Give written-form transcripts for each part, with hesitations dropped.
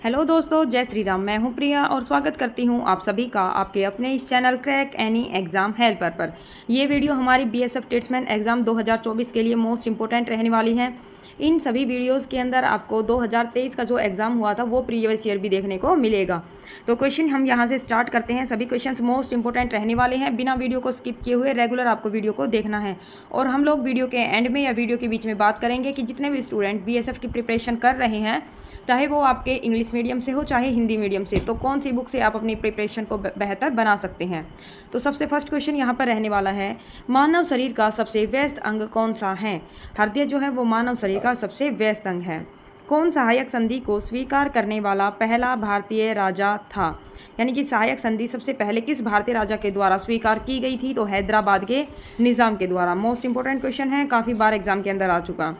Hello दोस्तों, जय श्री राम। मैं हूं प्रिया और स्वागत करती हूं आप सभी का आपके अपने इस channel crack any exam helper पर। ये वीडियो हमारी बीएसएफ ट्रेड्समैन एग्ज़ाम 2024 के लिए मोस्ट इंपॉर्टेंट रहने वाली है। इन सभी वीडियोस के अंदर आपको 2023 का जो एग्ज़ाम हुआ था वो प्रीवियस ईयर भी देखने को मिलेगा। तो क्वेश्चन हम यहाँ से स्टार्ट करते हैं। सभी क्वेश्चंस मोस्ट इंपॉर्टेंट रहने वाले हैं। बिना वीडियो को स्किप किए हुए रेगुलर आपको वीडियो को देखना है। और हम लोग वीडियो के एंड में या वीडियो के बीच में बात करेंगे कि जितने भी स्टूडेंट बीएसएफ की प्रिपरेशन कर रहे हैं, चाहे वो आपके इंग्लिश मीडियम से हो चाहे हिंदी मीडियम से, तो कौन सी बुक से आप अपनी प्रिपरेशन को बेहतर बना सकते हैं। तो सबसे फर्स्ट क्वेश्चन यहाँ पर रहने वाला है, मानव शरीर का सबसे व्यस्त अंग कौन सा है। हृदय जो है वो मानव शरीर का सबसे व्यस्त अंग है। कौन सहायक संधि को स्वीकार करने वाला पहला भारतीय राजा था। यानी कि सहायक संधि सबसे पहले किस भारतीय राजा के द्वारा स्वीकार की गई थी, तो हैदराबाद के निज़ाम के द्वारा। मोस्ट इंपॉर्टेंट क्वेश्चन है, काफ़ी बार एग्जाम के अंदर आ चुका।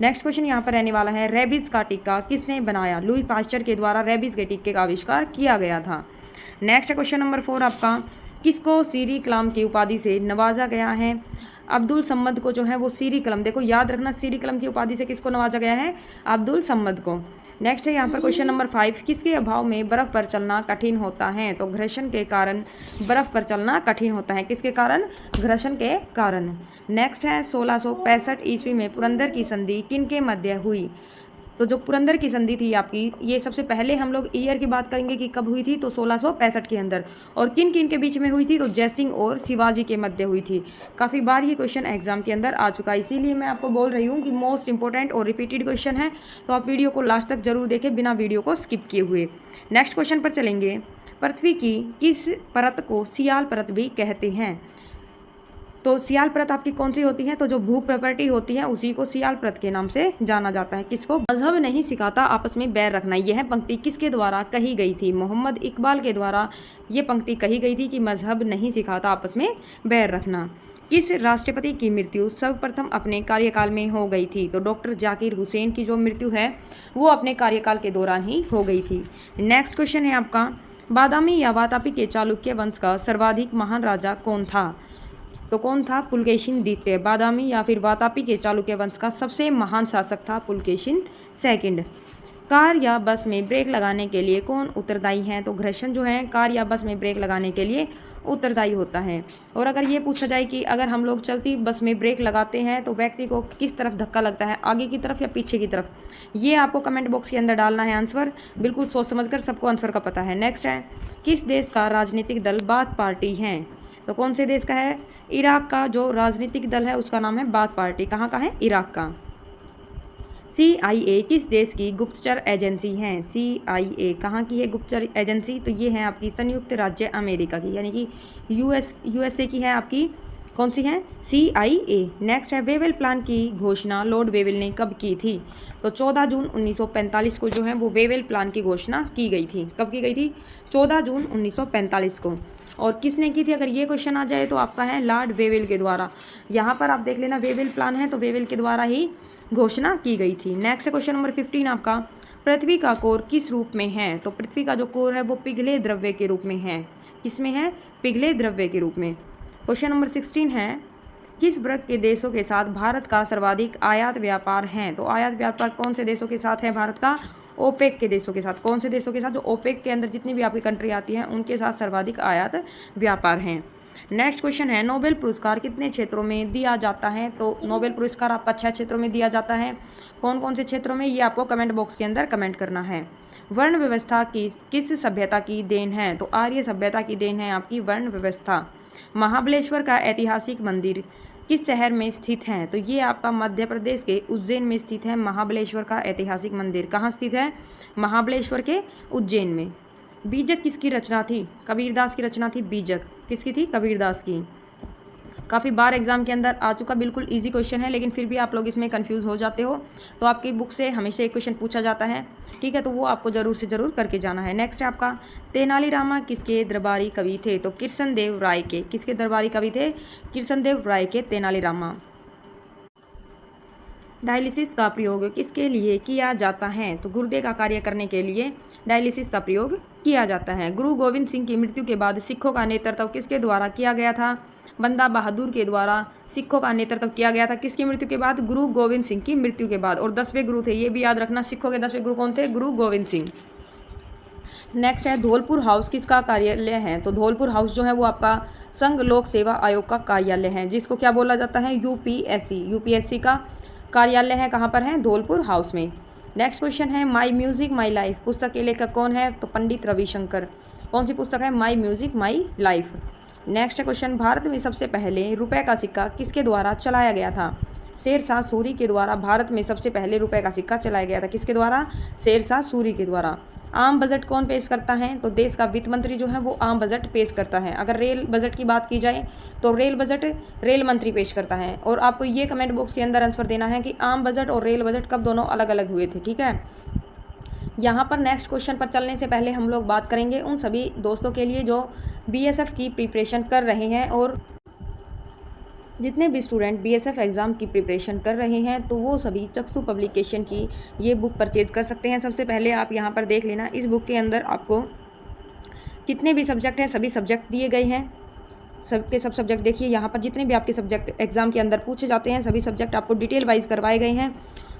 नेक्स्ट क्वेश्चन यहाँ पर रहने वाला है, रेबीज का टीका किसने बनाया। लुई पास्चर के द्वारा रेबीज के टीके का आविष्कार किया गया था। नेक्स्ट क्वेश्चन नंबर 4 आपका, किसको सीरी कलाम की उपाधि से नवाजा गया है। अब्दुल सम्मद को जो है वो सीरी कलम, देखो याद रखना, सीरी कलम की उपाधि से किसको नवाजा गया है, अब्दुल सम्मद को। नेक्स्ट है यहाँ पर क्वेश्चन नंबर 5, किसके अभाव में बर्फ पर चलना कठिन होता है। तो घर्षण के कारण बर्फ पर चलना कठिन होता है। किसके कारण, घर्षण के कारण। नेक्स्ट है 1665 ईस्वी में पुरंदर की संधि किन के मध्य हुई। तो जो पुरंदर की संधि थी आपकी, ये सबसे पहले हम लोग ईयर की बात करेंगे कि कब हुई थी, तो 1665 के अंदर। और किन किन के बीच में हुई थी, तो जयसिंह और शिवाजी के मध्य हुई थी। काफ़ी बार ये क्वेश्चन एग्जाम के अंदर आ चुका है, इसीलिए मैं आपको बोल रही हूँ कि मोस्ट इंपॉर्टेंट और रिपीटेड क्वेश्चन है, तो आप वीडियो को लास्ट तक जरूर देखें बिना वीडियो को स्किप किए हुए। नेक्स्ट क्वेश्चन पर चलेंगे, पृथ्वी की किस परत को सियाल परत भी कहते हैं। तो सियाल परत आपकी कौन सी होती है, तो जो भू प्रॉपर्टी होती है उसी को सियाल परत के नाम से जाना जाता है। किसको, मजहब नहीं सिखाता आपस में बैर रखना। यह पंक्ति किसके द्वारा कही गई थी, मोहम्मद इकबाल के द्वारा ये पंक्ति कही गई थी कि मजहब नहीं सिखाता आपस में बैर रखना। किस राष्ट्रपति की मृत्यु सर्वप्रथम अपने कार्यकाल में हो गई थी। तो डॉक्टर जाकिर हुसैन की जो मृत्यु है वो अपने कार्यकाल के दौरान ही हो गई थी। नेक्स्ट क्वेश्चन है आपका, बादामी या वातापी के चालुक्य वंश का सर्वाधिक महान राजा कौन था। तो कौन था, पुलकेशिन द्वितीय। बादामी या फिर वातापी के चालुक्य वंश का सबसे महान शासक था पुलकेशिन सेकंड। कार या बस में ब्रेक लगाने के लिए कौन उत्तरदायी है। तो घर्षण जो है कार या बस में ब्रेक लगाने के लिए उत्तरदायी होता है। और अगर ये पूछा जाए कि अगर हम लोग चलती बस में ब्रेक लगाते हैं तो व्यक्ति को किस तरफ धक्का लगता है, आगे की तरफ या पीछे की तरफ, ये आपको कमेंट बॉक्स के अंदर डालना है आंसर। बिल्कुल सोच समझ कर, सबको आंसर का पता है। नेक्स्ट है, किस देश का राजनीतिक दल बाथ पार्टी है। तो कौन से देश का है, इराक का जो राजनीतिक दल है उसका नाम है बाथ पार्टी। कहाँ का है, इराक का। CIA किस देश की गुप्तचर एजेंसी है। CIA कहाँ की है गुप्तचर एजेंसी, तो ये है आपकी संयुक्त राज्य अमेरिका की, यानी कि USA की है आपकी। कौन सी है, CIA। नेक्स्ट है, वेवेल प्लान की घोषणा लॉर्ड वेवेल ने कब की थी। तो 14 जून 1945 को जो है वो वेवेल प्लान की घोषणा की गई थी। कब की गई थी, 14 जून 1945 को। और किसने की थी, अगर ये क्वेश्चन आ जाए तो आपका है लॉर्ड वेवेल के द्वारा। यहाँ पर आप देख लेना, वेवेल प्लान है तो वेवेल के द्वारा ही घोषणा की गई थी। नेक्स्ट क्वेश्चन नंबर 15 आपका, पृथ्वी का कोर किस रूप में है। तो पृथ्वी का जो कोर है वो पिघले द्रव्य के रूप में है। किसमें है, पिघले द्रव्य के रूप में। क्वेश्चन नंबर 16 है, किस वर्ग के देशों के साथ भारत का सर्वाधिक आयात व्यापार है। तो आयात व्यापार कौन से देशों के साथ है भारत का, ओपेक के देशों के साथ। कौन से देशों के साथ, जो ओपेक के अंदर जितनी भी आपकी कंट्री आती हैं उनके साथ सर्वाधिक आयात व्यापार है। नेक्स्ट क्वेश्चन है, नोबेल पुरस्कार कितने क्षेत्रों में दिया जाता है। तो नोबेल पुरस्कार आपका 6 क्षेत्रों में दिया जाता है। कौन कौन से क्षेत्रों में, ये आपको कमेंट बॉक्स के अंदर कमेंट करना है। वर्ण व्यवस्था की किस सभ्यता की देन है। तो आर्य सभ्यता की देन है आपकी वर्ण व्यवस्था। महाबलेश्वर का ऐतिहासिक मंदिर किस शहर में स्थित है। तो ये आपका मध्य प्रदेश के उज्जैन में स्थित है। महाबलेश्वर का ऐतिहासिक मंदिर कहाँ स्थित है, महाबलेश्वर के उज्जैन में। बीजक किसकी रचना थी, कबीरदास की रचना थी। बीजक किसकी थी, कबीरदास की। काफ़ी बार एग्जाम के अंदर आ चुका, बिल्कुल इजी क्वेश्चन है, लेकिन फिर भी आप लोग इसमें कंफ्यूज हो जाते हो। तो आपकी बुक से हमेशा एक क्वेश्चन पूछा जाता है, ठीक है, तो वो आपको जरूर से जरूर करके जाना है। नेक्स्ट है आपका, तेनालीरामा किसके दरबारी कवि थे। तो कृष्णदेव राय के। किसके दरबारी कवि थे, कृष्णदेव राय के तेनालीरामा। डायलिसिस का प्रयोग किसके लिए किया जाता है। तो गुर्दे का कार्य करने के लिए डायलिसिस का प्रयोग किया जाता है। गुरु गोविंद सिंह की मृत्यु के बाद सिखों का नेतृत्व किसके द्वारा किया गया था। बंदा बहादुर के द्वारा सिखों का नेतृत्व किया गया था। किसकी मृत्यु के बाद, गुरु गोविंद सिंह की मृत्यु के बाद। और 10वें गुरु थे, ये भी याद रखना, सिखों के 10वें गुरु कौन थे, गुरु गोविंद सिंह। नेक्स्ट है धौलपुर हाउस किसका कार्यालय है? तो धौलपुर हाउस जो है वो आपका संघ लोक सेवा आयोग का कार्यालय है, जिसको क्या बोला जाता है? यूपीएससी का कार्यालय है। कहाँ पर है? धौलपुर हाउस में। नेक्स्ट क्वेश्चन है माई म्यूजिक माई लाइफ पुस्तक के लेखक कौन है? तो पंडित रविशंकर। कौन सी पुस्तक है? My music my life. Next question Bharat में सबसे पहले रुपए का सिक्का किसके द्वारा चलाया गया था? शेरशाह सूरी के द्वारा भारत में सबसे पहले रुपए का सिक्का चलाया गया था। किसके द्वारा? शेरशाह सूरी के द्वारा। आम बजट कौन पेश करता है? तो देश का वित्त मंत्री जो है वो आम बजट पेश करता है। अगर रेल बजट की बात की जाए तो रेल बजट रेल मंत्री पेश करता है। और आपको ये कमेंट बॉक्स के अंदर आंसर देना है कि आम बजट और रेल बजट कब दोनों अलग अलग हुए थे। ठीक है, यहाँ पर नेक्स्ट क्वेश्चन पर चलने से पहले हम लोग बात करेंगे उन सभी दोस्तों के लिए जो बीएसएफ की प्रिपरेशन कर रहे हैं, और जितने भी स्टूडेंट बीएसएफ एग्ज़ाम की प्रिपरेशन कर रहे हैं तो वो सभी चक्षु पब्लिकेशन की ये बुक परचेज कर सकते हैं। सबसे पहले आप यहाँ पर देख लेना, इस बुक के अंदर आपको जितने भी सब्जेक्ट हैं सभी सब्जेक्ट दिए गए हैं। सबके सब सब्जेक्ट देखिए, यहाँ पर जितने भी आपके सब्जेक्ट एग्जाम के अंदर पूछे जाते हैं सभी सब्जेक्ट आपको डिटेल वाइज करवाए गए हैं।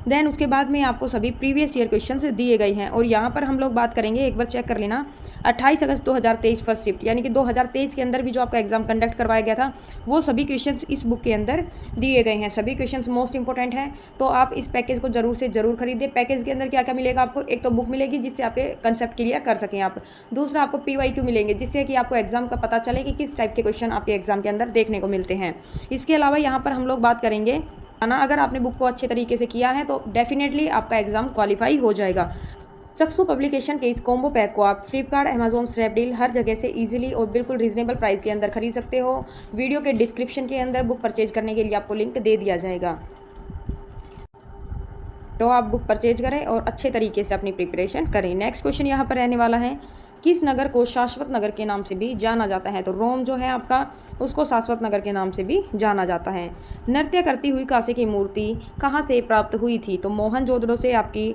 देन उसके बाद में आपको सभी प्रीवियस ईयर क्वेश्चन दिए गए हैं। और यहाँ पर हम लोग बात करेंगे, एक बार चेक कर लेना, 28 अगस्त 2023 फर्स्ट शिफ्ट यानी कि 2023 के अंदर भी जो आपका एग्जाम कंडक्ट करवाया गया था वो सभी क्वेश्चंस इस बुक के अंदर दिए गए हैं। सभी क्वेश्चंस मोस्ट इंपॉर्टेंट हैं, तो आप इस पैकेज को जरूर से जरूर खरीदें। पैकेज के अंदर क्या क्या मिलेगा आपको? एक तो बुक मिलेगी जिससे आपके कंसेप्ट क्लियर कर सकें आप। दूसरा आपको PYQ मिलेंगे जिससे कि आपको एग्जाम का पता चले कि किस टाइप के क्वेश्चन आपके एग्जाम के अंदर देखने को मिलते हैं। इसके अलावा यहाँ पर हम लोग बात करेंगे ना, अगर आपने बुक को अच्छे तरीके से किया है तो डेफिनेटली आपका एग्जाम क्वालिफाई हो जाएगा। चक्षु पब्लिकेशन के इस कॉम्बो पैक को आप फ्लिपकार्ट, अमेजोन, स्नैपडील हर जगह से इजीली और बिल्कुल रीजनेबल प्राइस के अंदर खरीद सकते हो। वीडियो के डिस्क्रिप्शन के अंदर बुक परचेज करने के लिए आपको लिंक दे दिया जाएगा, तो आप बुक परचेज करें और अच्छे तरीके से अपनी प्रिपरेशन करें। नेक्स्ट क्वेश्चन यहाँ पर रहने वाला है, किस नगर को शाश्वत नगर के नाम से भी जाना जाता है? तो रोम जो है आपका उसको शाश्वत नगर के नाम से भी जाना जाता है। नृत्य करती हुई कांसे की मूर्ति कहाँ से प्राप्त हुई थी? तो मोहनजोदड़ो से आपकी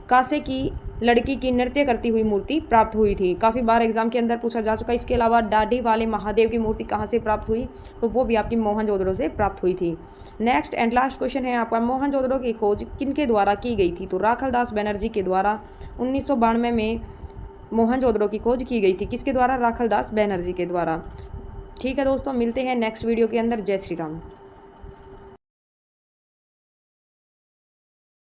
कांसे की लड़की की नृत्य करती हुई मूर्ति प्राप्त हुई थी। काफ़ी बार एग्जाम के अंदर पूछा जा चुका है। इसके अलावा दाढ़ी वाले महादेव की मूर्ति कहाँ से प्राप्त हुई? तो वो भी आपकी मोहनजोदड़ो से प्राप्त हुई थी। नेक्स्ट एंड लास्ट क्वेश्चन है आपका, मोहनजोदड़ो की खोज किनके द्वारा की गई थी? तो राखलदास बनर्जी के द्वारा 1992 में मोहनजोदड़ो की खोज की गई थी। किसके द्वारा? राखलदास बनर्जी के द्वारा। ठीक है दोस्तों, मिलते हैं नेक्स्ट वीडियो के अंदर। जय श्री राम।